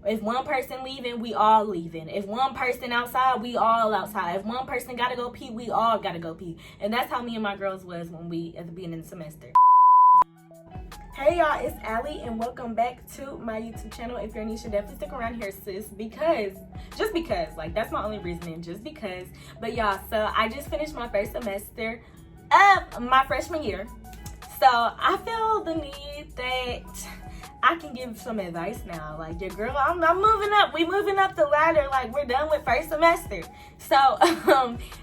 If one person leaving, we all leaving. If one person outside, we all outside. If one person gotta go pee, we all gotta go pee. And that's how me and my girls was when we at the beginning of the semester. Hey y'all, it's Allie and welcome back to my YouTube channel. If you're new, you should definitely stick around here, sis, just because, like, that's my only reasoning, just because. But y'all, so I just finished my first semester of my freshman year. So I feel the need that I can give some advice now. Like, your girl, I'm moving up. We moving up the ladder. Like, we're done with first semester. So,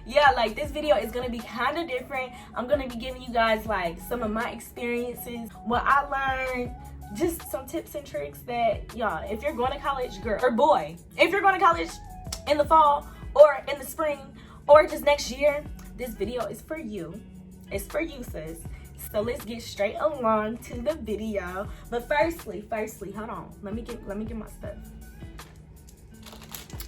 yeah, like, this video is going to be kind of different. I'm going to be giving you guys, like, some of my experiences, what I learned, just some tips and tricks that, y'all, if you're going to college, girl, or boy, if you're going to college in the fall or in the spring or just next year, this video is for you. It's for you, sis. So let's get straight along to the video. But firstly, hold on. Let me get my stuff.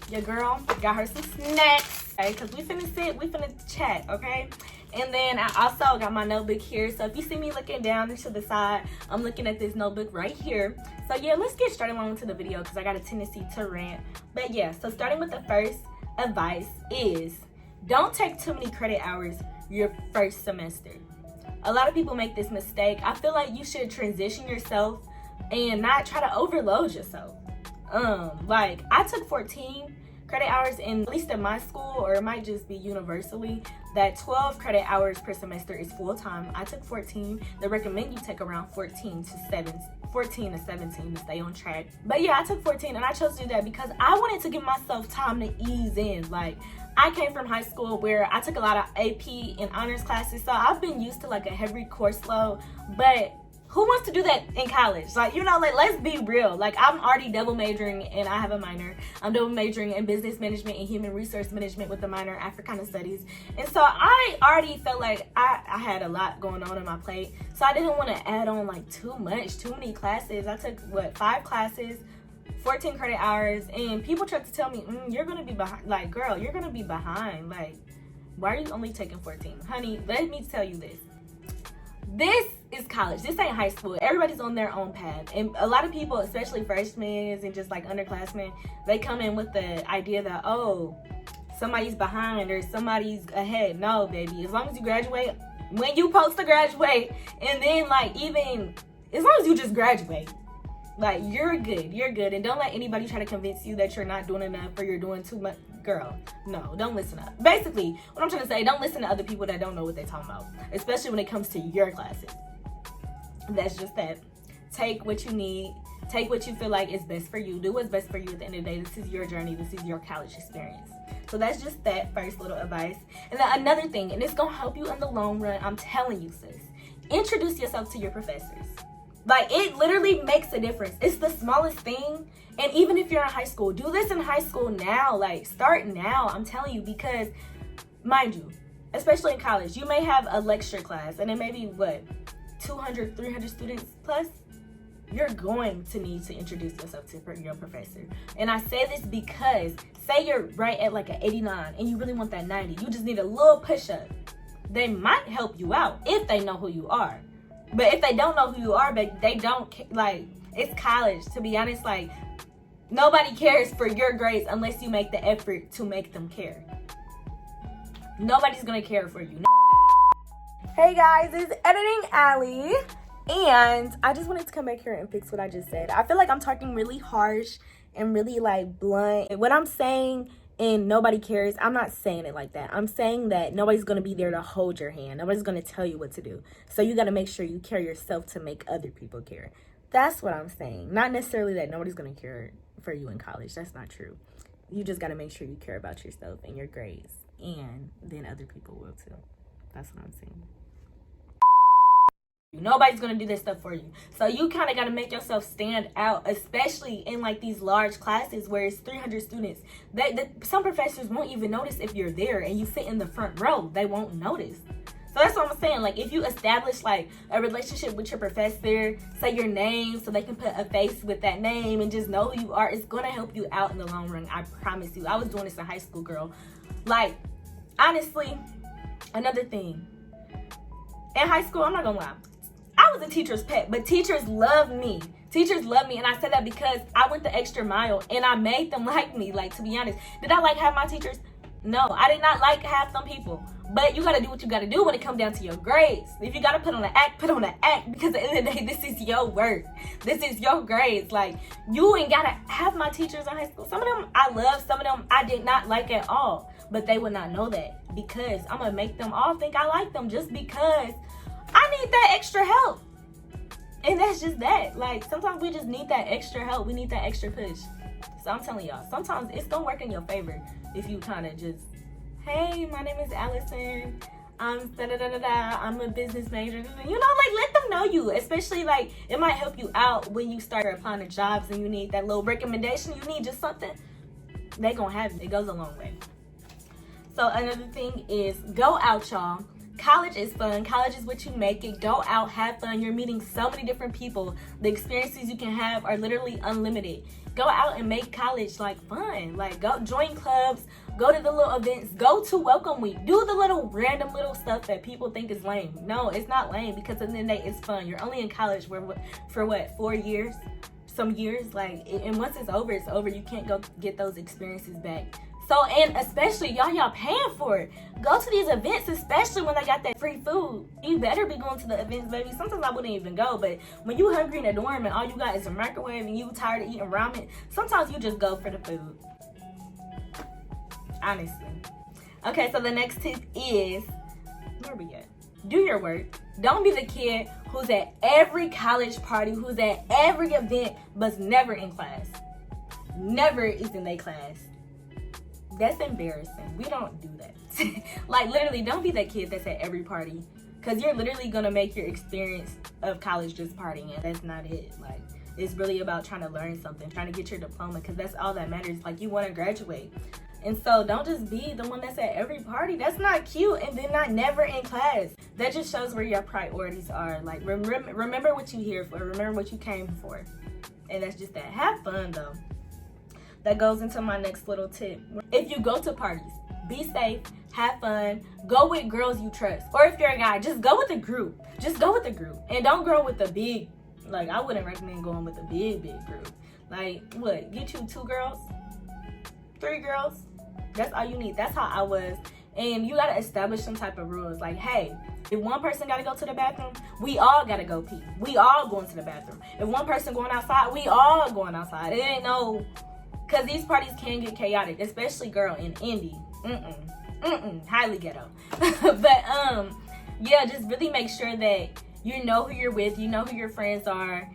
Your girl got her some snacks, okay? Cause we finna chat, okay? And then I also got my notebook here. So if you see me looking down to the side, I'm looking at this notebook right here. So yeah, let's get straight along to the video because I got a tendency to rant. But yeah, so starting with the first advice is don't take too many credit hours your first semester. A lot of people make this mistake. I feel like you should transition yourself and not try to overload yourself. Like, I took 14 credit hours in, at least in my school, or it might just be universally, that 12 credit hours per semester is full-time. I took 14. They recommend you take around 14 to 17 to stay on track. But yeah, I took 14 and I chose to do that because I wanted to give myself time to ease in. Like, I came from high school where I took a lot of AP and honors classes, so I've been used to like a heavy course load. But who wants to do that in college? Like, you know, like, let's be real. Like, I'm already double majoring and I have a minor. I'm double majoring in business management and human resource management with a minor in Africana studies. And so I already felt like I had a lot going on in my plate. So I didn't want to add on like too many classes. I took 5 classes, 14 credit hours, and people tried to tell me, you're gonna be behind. Like, girl, you're gonna be behind. Like, why are you only taking 14? Honey, let me tell you this. This is college. This ain't high school. Everybody's on their own path. And a lot of people, especially freshmen and just like underclassmen, they come in with the idea that, oh, somebody's behind or somebody's ahead. No, baby. As long as you graduate, when you supposed to graduate, and then like even as long as you just graduate, like, you're good. And don't let anybody try to convince you that you're not doing enough or you're doing too much. Girl, no, don't listen up. Basically, what I'm trying to say, don't listen to other people that don't know what they're talking about, especially when it comes to your classes. That's just that. Take what you need. Take what you feel like is best for you. Do what's best for you at the end of the day. This is your journey. This is your college experience. So that's just that first little advice. And then another thing, and it's going to help you in the long run, I'm telling you, sis. Introduce yourself to your professors. Like, it literally makes a difference. It's the smallest thing. And even if you're in high school, do this in high school now. Like, start now, I'm telling you, because mind you, especially in college, you may have a lecture class and it may be 200, 300 students plus. You're going to need to introduce yourself to your professor. And I say this because say you're right at like an 89 and you really want that 90. You just need a little push up. They might help you out if they know who you are. But if they don't know who you are, but they don't, like, it's college, to be honest. Like, nobody cares for your grades unless you make the effort to make them care. Nobody's gonna care for you. Hey guys, it's Editing Allie, and I just wanted to come back here and fix what I just said. I feel like I'm talking really harsh and really like blunt. And what I'm saying, and nobody cares, I'm not saying it like that. I'm saying that nobody's going to be there to hold your hand. Nobody's going to tell you what to do. So you got to make sure you care yourself to make other people care. That's what I'm saying. Not necessarily that nobody's going to care for you in college. That's not true. You just got to make sure you care about yourself and your grades. And then other people will too. That's what I'm saying. Nobody's gonna do this stuff for you, so you kind of got to make yourself stand out, especially in like these large classes where it's 300 students. Some professors won't even notice if you're there and you sit in the front row. They won't notice. So that's what I'm saying. Like, if you establish like a relationship with your professor, say your name so they can put a face with that name and just know who you are, it's gonna help you out in the long run. I promise you. I was doing this in high school, girl. Like, honestly, another thing, in high school, I'm not gonna lie, I was a teacher's pet, but teachers loved me Teachers love me, and I said that because I went the extra mile and I made them like me. Like, to be honest, did I like half my teachers? No, I did not like half some people. But you gotta do what you gotta do when it comes down to your grades. If you gotta put on an act, put on an act, because at the end of the day, this is your work. This is your grades. Like, you ain't gotta have my teachers in high school. Some of them I love, some of them I did not like at all. But they would not know that, because I'm gonna make them all think I like them just because I need that extra help. And that's just that. Like, sometimes we just need that extra help. We need that extra push. So I'm telling y'all, sometimes it's gonna work in your favor if you kind of just, hey, my name is Allison. I'm da-da-da-da-da. I'm a business major. You know, like, let them know you. Especially, like, it might help you out when you start applying to jobs and you need that little recommendation. You need just something. They gonna have it. It goes a long way. So another thing is, go out, y'all. College is fun. College is what you make it. Go out, have fun. You're meeting so many different people. The experiences you can have are literally unlimited. Go out and make college like fun. Like, go join clubs, go to the little events, go to welcome week, do the little random little stuff that people think is lame. No, it's not lame, because at the end of the day, it's fun. You're only in college for what, 4 years? Some years, like, and once it's over, it's over. You can't go get those experiences back. So, and especially y'all paying for it. Go to these events, especially when they got that free food. You better be going to the events, baby. Sometimes I wouldn't even go, but when you hungry in a dorm and all you got is a microwave and you tired of eating ramen, sometimes you just go for the food. Honestly. Okay, so the next tip is, where we at? Do your work. Don't be the kid who's at every college party, who's at every event, but never in class. Never is in their class. That's embarrassing. We don't do that. Like, literally, don't be that kid that's at every party, because you're literally gonna make your experience of college just partying, and that's not it. Like, it's really about trying to learn something, trying to get your diploma, because that's all that matters. Like, you want to graduate. And so don't just be the one that's at every party. That's not cute. And then not never in class. That just shows where your priorities are. Like, remember what you're here for. Remember what you came for. And that's just that. Have fun, though. That goes into my next little tip. If you go to parties, be safe, have fun, go with girls you trust. Or if you're a guy, just go with a group. Just go with a group. And don't go with a big, like, I wouldn't recommend going with a big group. Like, what, get you 2 girls? 3 girls? That's all you need. That's how I was. And you gotta establish some type of rules. Like, hey, if one person gotta go to the bathroom, we all gotta go pee. We all going to the bathroom. If one person going outside, we all going outside. It ain't no, because these parties can get chaotic, especially, girl, in Indy. Highly ghetto. But yeah, just really make sure that you know who you're with, you know who your friends are,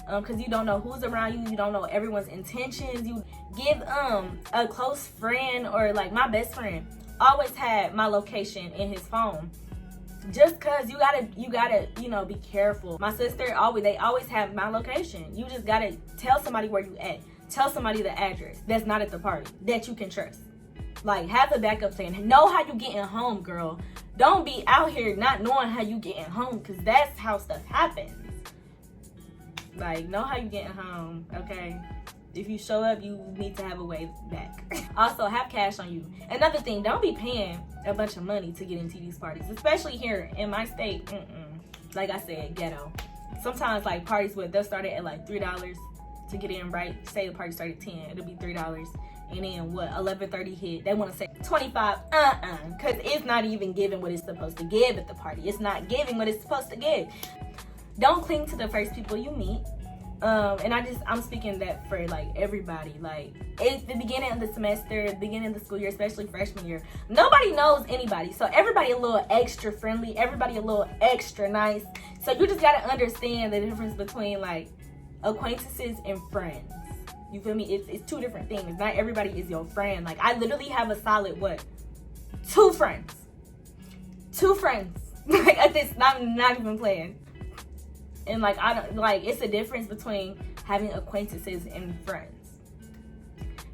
because you don't know who's around you, you don't know everyone's intentions. You give a close friend, or like my best friend always had my location in his phone, just because you gotta you know, be careful. My sister they always have my location. You just gotta tell somebody where you at. Tell somebody the address that's not at the party, that you can trust. Like, have a backup plan. Know how you getting home, girl. Don't be out here not knowing how you getting home, because that's how stuff happens. Like, know how you getting home, okay? If you show up, you need to have a way back. Also, have cash on you. Another thing, don't be paying a bunch of money to get into these parties, especially here in my state. Like I said, ghetto. Sometimes, like, parties they'll start at like $3 to get in, right? Say the party started at 10, it'll be $3. And then what, 11:30 hit, they want to say 25. Because it's not even giving what it's supposed to give at the party. It's not giving what it's supposed to give. Don't cling to the first people you meet. And I'm speaking that for like everybody. Like, it's the beginning of the semester, the beginning of the school year, especially freshman year. Nobody knows anybody. So everybody a little extra friendly, everybody a little extra nice. So you just gotta understand the difference between like acquaintances and friends. You feel me? It's 2 different things. Not everybody is your friend. Like, I literally have a solid 2 friends. 2 friends. Like, at this, not even playing. And like, I don't, like, it's a difference between having acquaintances and friends.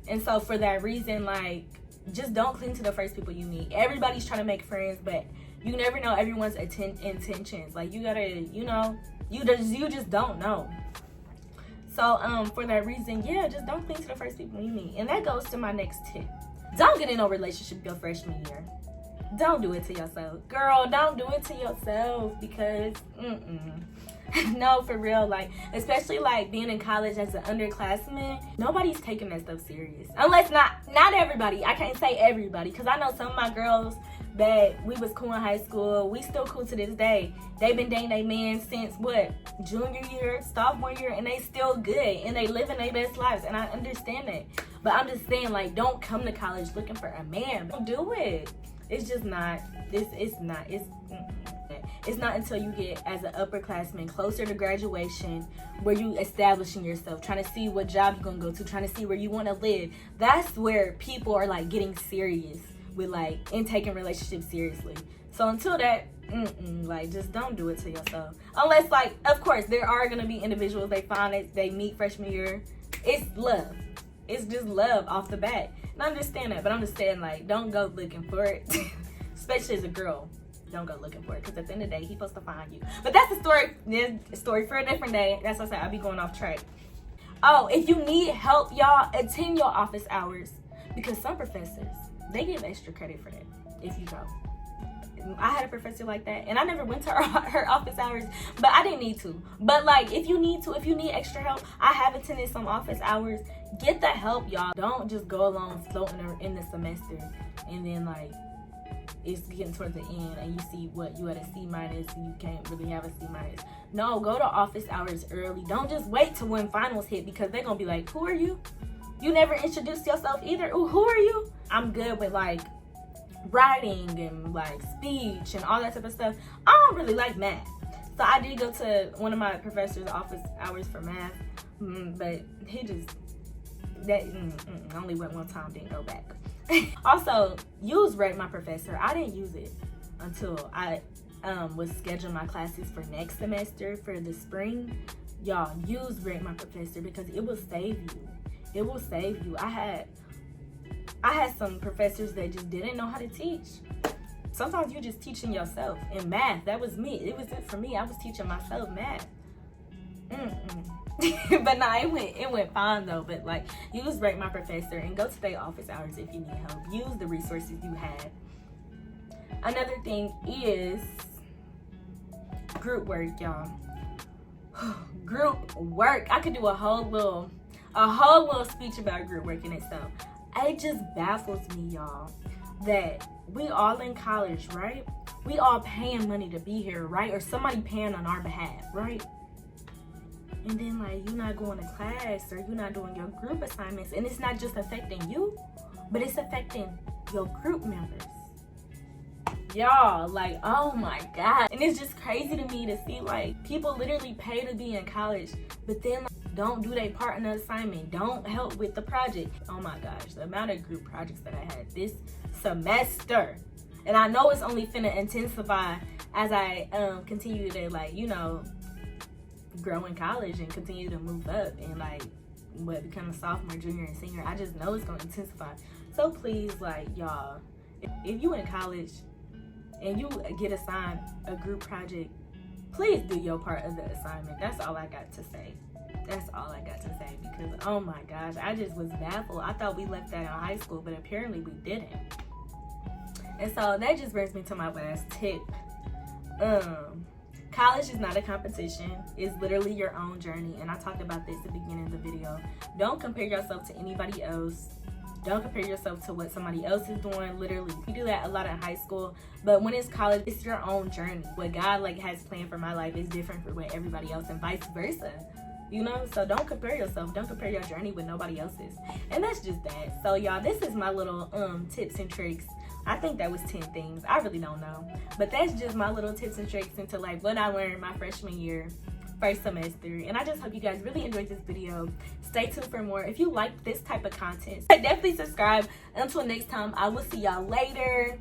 And so for that reason, like, just don't cling to the first people you meet. Everybody's trying to make friends, but you never know everyone's intentions. Like, you gotta, you know, you just don't know. So for that reason, yeah, just don't cling to the first people you meet. And that goes to my next tip. Don't get in no relationship your freshman year. Don't do it to yourself. Girl, don't do it to yourself, because No, for real, like, especially like being in college as an underclassman, nobody's taking that stuff serious. Unless not everybody. I can't say everybody, because I know some of my girls that we was cool in high school, we still cool to this day. They've been dating their man since what, junior year, sophomore year, and they still good and they living their best lives, and I understand that. But I'm just saying, like, don't come to college looking for a man. Don't do it. It's just not. It's not until you get, as an upperclassman, closer to graduation, where you establishing yourself, trying to see what job you're gonna go to, trying to see where you want to live. That's where people are like getting serious with like and taking relationships seriously. So until that, like, just don't do it to yourself. Unless, like, of course, there are gonna be individuals they find that they meet freshman year. It's love. It's just love off the bat. And I understand that, but I'm just saying, like, don't go looking for it, especially as a girl. Don't go looking for it, because at the end of the day, he's supposed to find you. But that's a story for a different day. That's what I said. I'll be going off track. Oh, if you need help, y'all, attend your office hours, because some professors, they give extra credit for that if you go. I had a professor like that, and I never went to her office hours, but I didn't need to. But like, if you need extra help, I have attended some office hours. Get the help, y'all. Don't just go along floating in the semester, and then like, it's getting towards the end and you see what you had a C- and you can't really have a C-. No, go to office hours early. Don't just wait till when finals hit, because they're gonna be like, who are you? You never introduced yourself either. Ooh, who are you? I'm good with like writing and like speech and all that type of stuff. I don't really like math, so I did go to one of my professor's office hours for math, but he just only went one time, didn't go back. Also, use Rate My Professor. I didn't use it until I was scheduling my classes for next semester for the spring. Y'all, use Rate My Professor, because it will save you. It will save you. I had some professors that just didn't know how to teach. Sometimes you're just teaching yourself. In math, that was me. It was it for me. I was teaching myself math. But nah, it went fine though. But like, use Rate My Professor and go to their office hours if you need help. Use the resources you have. Another thing is group work, y'all. Group work. I could do a whole little speech about group work in itself. It just baffles me, y'all, that we all in college, right? We all paying money to be here, right? Or somebody paying on our behalf, right? And then like, you're not going to class, or you're not doing your group assignments, and it's not just affecting you, but it's affecting your group members. Y'all, like, oh my God. And it's just crazy to me to see like people literally pay to be in college, but then like, don't do their part in the assignment, don't help with the project. Oh my gosh, the amount of group projects that I had this semester. And I know it's only finna intensify as I continue to like, you know, grow in college and continue to move up and like become a sophomore, junior, and senior. I just know it's gonna intensify. So please, like, y'all, if you in college and you get assigned a group project, please do your part of the assignment. That's all I got to say. That's all I got to say, because oh my gosh, I just was baffled. I thought we left that in high school, but apparently we didn't. And so that just brings me to my last tip. College is not a competition. It's literally your own journey. And I talked about this at the beginning of the video. Don't compare yourself to anybody else. Don't compare yourself to what somebody else is doing. Literally, you do that a lot in high school. But when it's college, it's your own journey. What God like has planned for my life is different from what everybody else, and vice versa. You know, so don't compare yourself. Don't compare your journey with nobody else's. And that's just that. So y'all, this is my little tips and tricks. I think that was 10 things. I really don't know. But that's just my little tips and tricks into like what I learned my freshman year, first semester. And I just hope you guys really enjoyed this video. Stay tuned for more. If you like this type of content, definitely subscribe. Until next time, I will see y'all later.